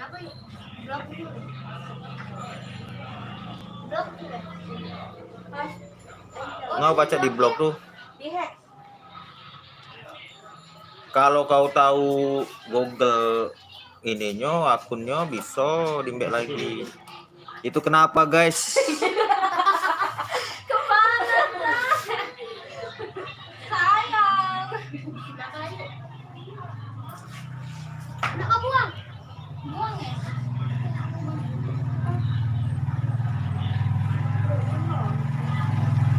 Apa ya? Blok dulu. Blok dulu. Pas. Nggak baca di blog tuh. Dihack. Kalau kau tahu Google ininya, akunnya bisa dimbek lagi. Itu kenapa guys? Kemana? Sayang. Kenapa buang? Buang ya?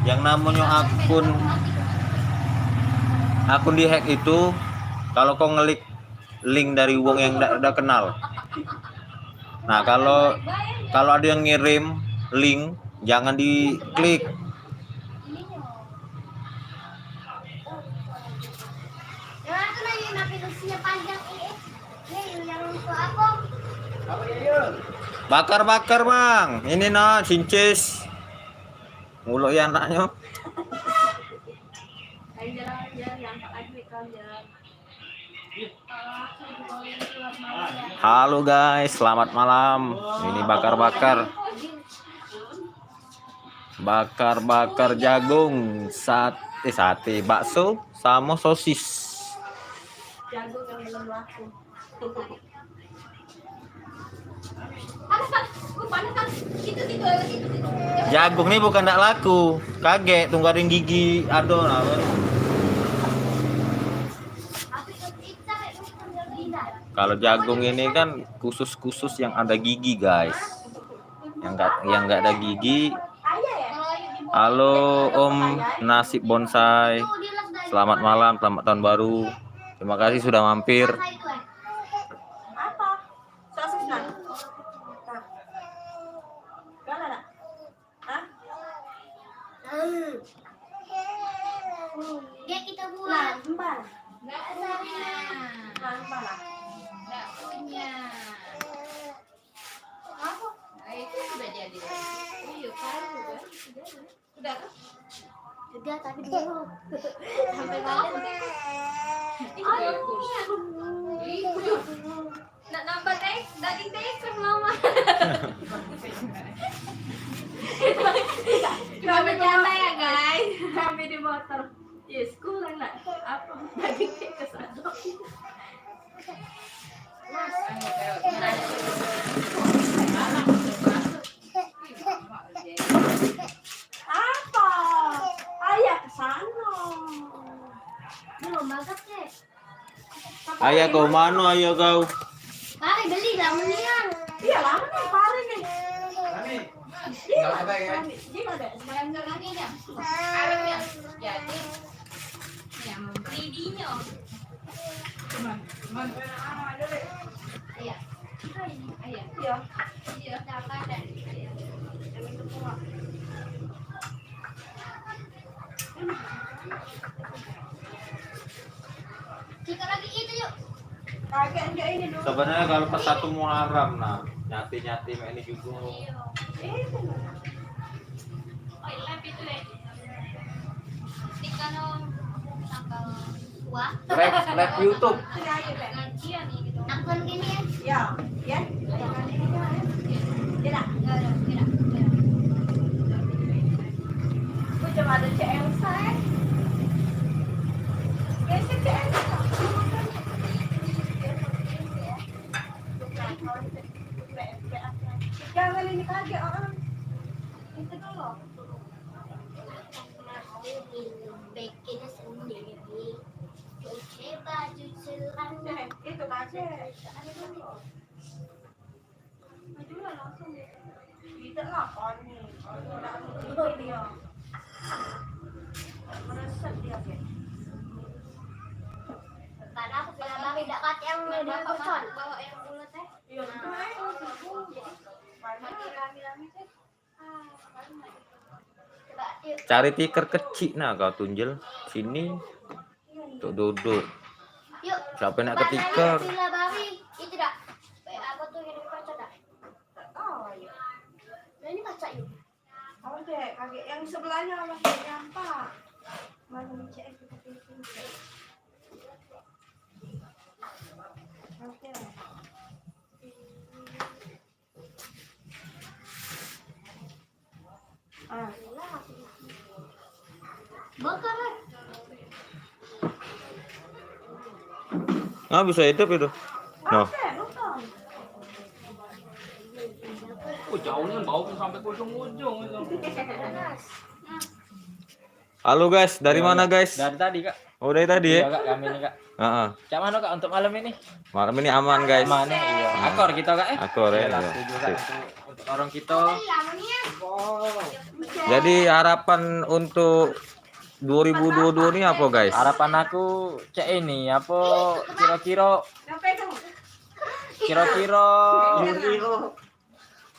Yang namanya akun dihack itu kalau kau ngelik link dari wong yang udah kenal. Nah, kalau ada yang ngirim link jangan diklik. Yang itu lagi navigasinya panjang ini. Ini yang untuk aku. Bakar bang, ini nah cincis. Mulu ya anaknya. Halo guys, selamat malam. Ini bakar jagung, sate, bakso sama sosis. Jagung yang belum laku. Jagung nih bukan ndak laku, kaget tunggarin gigi aduh. Kalau jagung ini kan khusus yang ada gigi guys, yang nggak ada gigi. Halo Om Nasib Bonsai, selamat malam, selamat tahun baru. Terima kasih sudah mampir. Apa? Sosis kan? Dia kita buat. Nggak punya. Apa? Itu sudah jadi. Iya kan? Sudah kan? Sudah tapi dulu. Sampai malam. Nak nambah daging teks mama. Kami bercanda ya guys. Kami di motor. Yes, kurang nak apa daging teks ada. Apa? Ayah kesana. Belum masak deh. Ayah kau mana ayah kau? Mari beli lah mendingan. Iya lama nih, pare nih. Iya, gimana deh? Sekarang kakinya. Arabnya. Jadi yang membelinya. Cuman. Iya. Iya. Iya, dapat dan. Kita lagi itu yuk. Kagak enggak ini dulu. Sebenarnya kalau pas 1 Muharram nah, nyati ini juga. Itu. Oh, live itu deh. Tikano tanggal tua. Live YouTube. Gajian nih gitu. Akun ini ya. Ya. Jangan ini ya. Tidak. Tidak. Gue cuma ada Elsa. Biasa Elsa. Jangan ini kaget orang. Itu dulu. Bikin sendiri. Cuci baju celana. Itu kaget. Ada dulu. Maju lah langsung. Tidak lah kon nih. Itu dia. Meresap dia kan. Karena aku bilang bang tidak kat yang dia kocon. Bawa yang ulet teh. Iya, Cari tikar kecil nah kau tunjel sini untuk duduk. Yuk. Siapa nak ke tikar? Itu dah. Apa tuh yang baca dah? Oh iya. Nah ini baca yuk. Oh deh, kaget yang sebelahnya masih nyampah. Mana cek kita itu. Oke. Bakar. Nggak bisa hidup itu. No. Oh, jauhnya bau sampai ke ujung-ujung itu. Halo guys, dari Iya, mana iya. guys? Dari tadi, Kak. Oh, dari tadi Iya, ya? Kak, kami nih, Kak. Heeh. Cak mana, Kak, untuk malam ini? Malam ini aman guys. Mana? Iya. Akor kita, Kak, Akor ya, Iyalah, iya. setuju, Kak, untuk orang kita. Jadi harapan untuk 2022 ini apa guys? Harapan aku cek ini apa kira-kira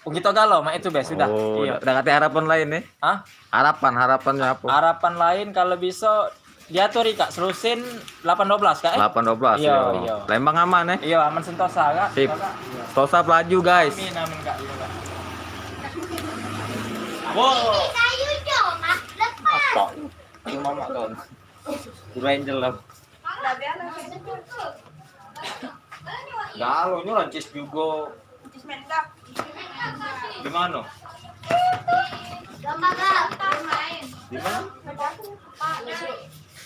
kita galau mak itu bes sudah. Oh, Iya. udah kata harapan lain nih. Hah? Harapannya apa? Harapan lain kalau bisa diatur Kak, selusin 8-12 Kak. 8-12 Iya, ya. iya. Lembang aman ya? Iya, aman sentosa Kak. Sip. Tosa pelaju guys. Amin amin Kak. Iya, Kak. Kayu dong, Mas. Lepas. Apa? Ini mama kan. Ranger lah. Galau ini lancis juga. Di mana? Gambar main. Di mana?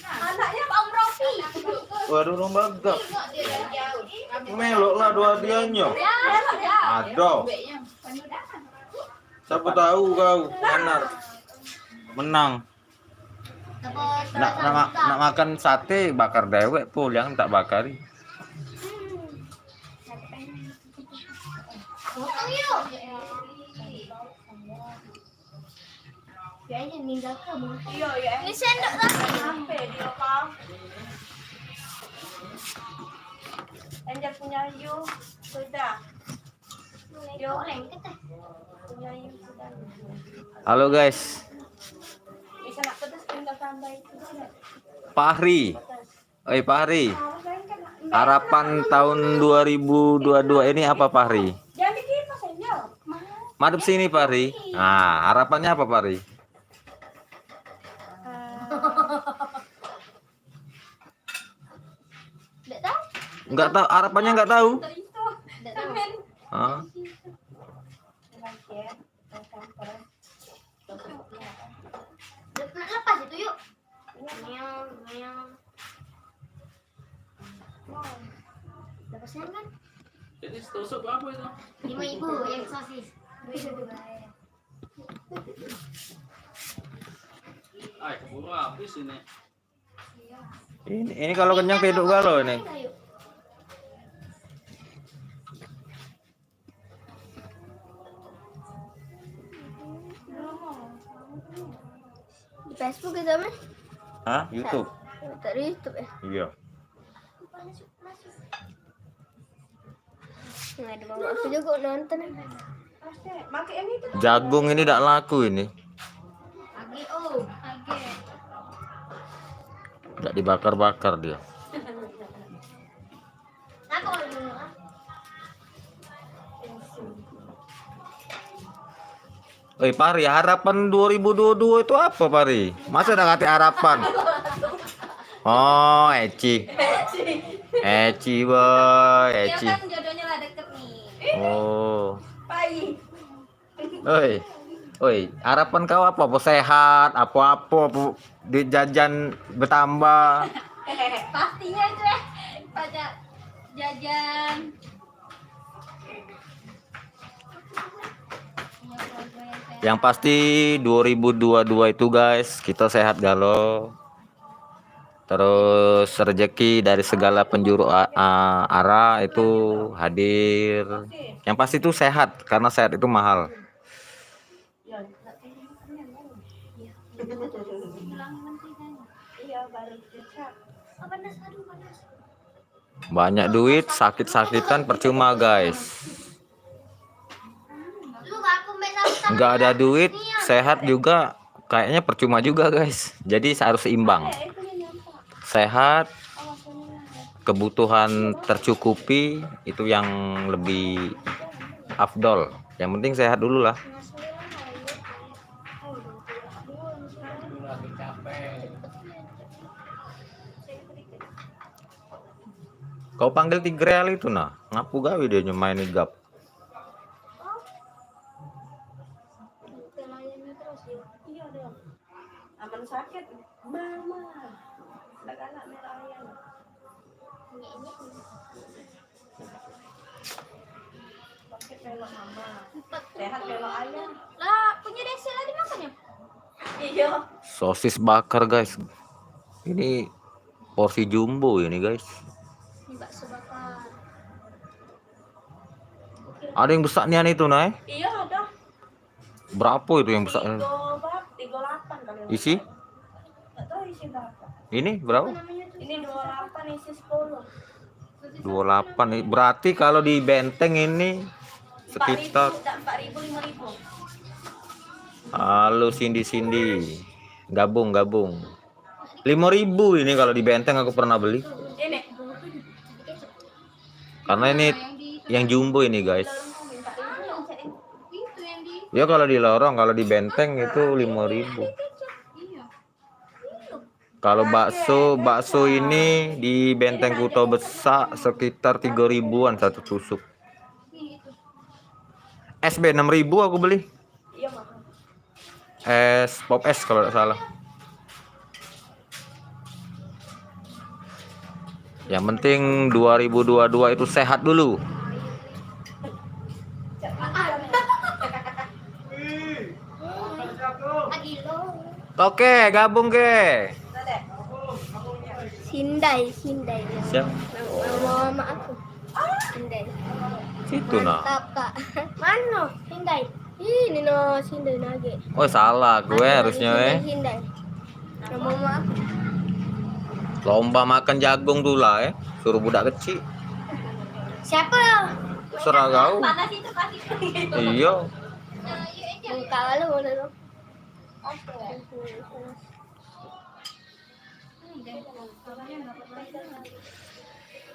Anaknya Om Rofi. Waduh, lomba gak. Melok lah dua dianya. Aduh. Siapa tahu kau menang. Nak makan sate bakar dewek pul yang tak bakari. Potong yuk. Kayaknya ninggal kamu. Iya, ya. Ini sendok lagi. Sampai dia kau. Angel punya you sudah. Yo, punya you sudah. Halo guys, Bisa nak pedas tinggal tambah itu. Fahri. Oi Fahri. Harapan tahun 2022 ini apa Fahri? Jangan bikin mas Angel. Madep sini Fahri. Nah, harapannya apa Fahri? Tidak tahu. Enggak tahu, harapannya enggak tahu. Tidak tahu. Hah? Lepas itu yuk. Meow, meow. Lepasnya kan? Jadi tusuk apa itu? 5.000 yang sosis. Ay, keburu habis ini. Ini kalau kenyang peduk galau ini. Di Facebook itu mas? Hah? YouTube. Dari YouTube ya? Iya. Nggak ada mama aku juga nonton. Jagung ini tidak laku ini. Tidak dibakar-bakar dia. Oi Pari, harapan 2022 itu apa Pari? Masa udah ngasih harapan? Oh, Eci. Eci boy, Eci. Kan jodohnya lah deket nih. Oh. Oi, harapan kau apa? Apa sehat? Apa di jajan bertambah? Pastinya itu ya. Pada jajan. Yang pasti 2022 itu guys, kita sehat galau. Terus rezeki dari segala penjuru arah itu hadir. Yang pasti itu sehat, karena sehat itu mahal. Banyak duit, sakit-sakitan percuma guys. Nggak ada duit, sehat juga kayaknya percuma juga guys. Jadi harus seimbang. Sehat, kebutuhan tercukupi, itu yang lebih afdol. Yang penting sehat dulu lah. Kau panggil Tigreal itu nah, ngapu gawe dia main gap. Mama. Galak merah ayam. Pakai pelok mama. Sehat pelok ayam. Lah, punya Desi lah dimakan ya? Iya. Sosis bakar guys. Ini porsi jumbo ini guys. Ini bakso bakar. Ada yang besar nian itu Nay? Iya ada. Berapa itu yang besar? 38 kali. Isi? Enggak tahu isi berapa. Ini berapa? Ini 28 isi 10. 28. Berarti kalau di Benteng ini sekitar 4.000 5.000. halo Cindy. Gabung. 5.000 ini kalau di Benteng aku pernah beli. Ini Karena ini yang jumbo ini guys. Itu yang di Ya kalau di lorong, kalau di Benteng itu 5.000. iya. Kalau bakso ini di Benteng Kuto Besak sekitar 3.000-an satu tusuk. Ini itu. SB 6.000 aku beli. iya mahal. Es pop es kalau tidak salah. Yang penting 2022 itu sehat dulu. Agilo. Oke, gabung ke. Sindai. Siap. Mama aku. Sindai. Situ nah. Kak. Mana? Sindai. Ini no Sindai nage. Oh salah, gue harusnya Sindai. Nama mama aku. lomba makan jagung dulu lah suruh budak kecil. Siapa? Serah kau. Panas itu pasti. Iya. Buka lalu boleh lo.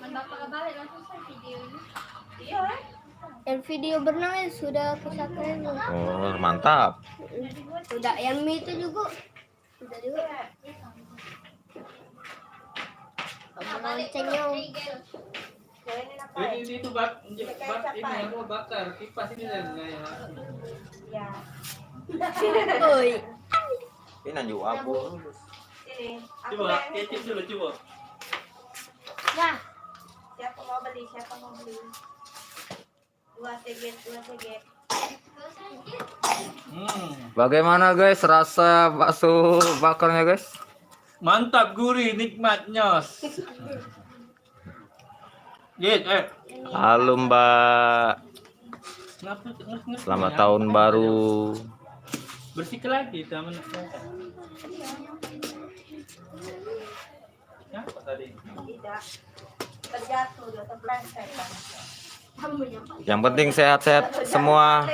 Bapak balik langsung saya video ini. Iya. Dan video berenang sudah pusatkan. Oh mantap. Sudah yang mie itu juga. Sudah juga. Loncengnya. Ini itu ini apa bakar kipas ini dan Ya. Oi. Ini nanju abu. Ini. Aku coba pengen. cicip dulu coba. Nah, Siapa mau beli? 2 seget. Bagaimana guys rasa bakso bakarnya guys? Mantap, gurih, nikmat, nyos. Git, Halo Mbak. Ngap. Selamat tahun baru. Bersih lagi teman. Apa tadi? Tidak. Terjatuh dia terpeleset. Yang penting sehat-sehat semua.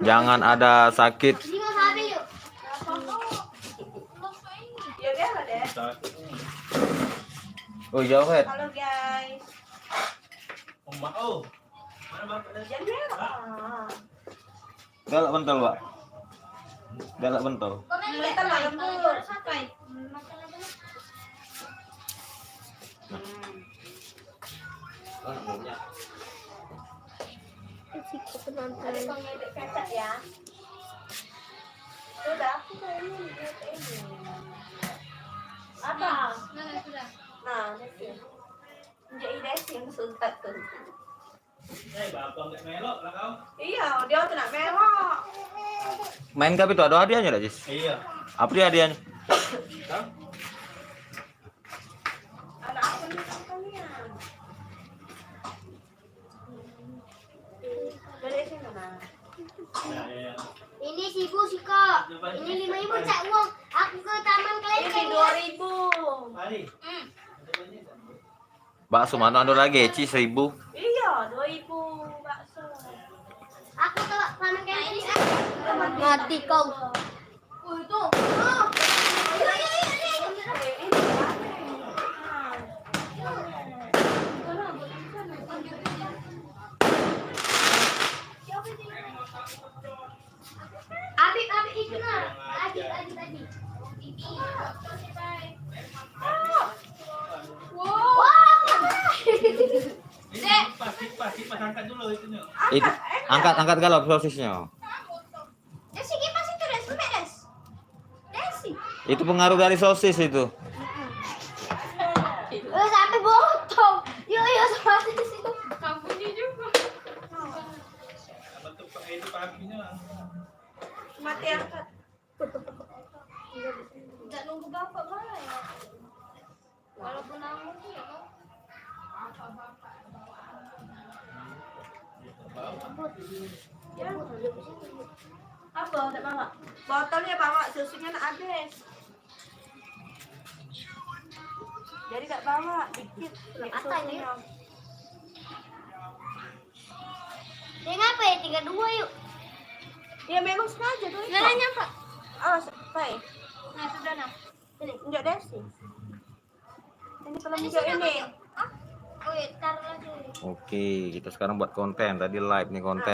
Jangan ada sakit. ini mau sampai yuk. Ya biarlah deh. Oh jauh Ed. Halo guys. Mana bapak dan Jangan biarlah. Galak bentol Pak. Galak bentol. Kita malam dulu. Sikit penonton. Ada pengedit kecap ya. Sudah, aku mau ini. Apa? Nah, Desi. Menjadi Desi yang sudah tuh. bapak enggak melok lah kau. Iya, dia tuh nak merah. Main kap itu ada hadiahnya dah Jis. Iya. Apa dia hadiahnya? Anak aku ni kalian. Dari sini mana? Ya. Ini si Bu sih kak. Ini 5.000 cak uang. Aku ke taman Ini kelenteng. 2.000. Mari. Bakso mana ada lagi? Ci 1.000. Iya, 2.000 bakso. Aku ke taman kelenteng. Mati kau. Itu. Oh. Abi itu nah. Abi. Wow. Kipas angkat dulu itunya. Itu angkat galak sosisnya. Desi kipas itu Des, Des. Desi. Itu pengaruh dari sosis itu. Sampai botol. Yuk sosis itu. Kampungnya juga. Mati angkat. Enggak nunggu bapak malah ya. Walaupun nanggung ya kan. Apa? Tak bawa. Botolnya bawa, susunya nak habis. Jadi tak bawa, dikit. Matanya yuk. Dia ngapa ya? 32 yuk. Ya memang sengaja tuh. Nanya Pak. Oh, baik. Nah sudah nah. Ini enggak desi. Ini belum Ini hijau sudah ini. masuk. Ah? Oh iya, taruh lagi. Oke, kita sekarang buat konten. Tadi live nih konten.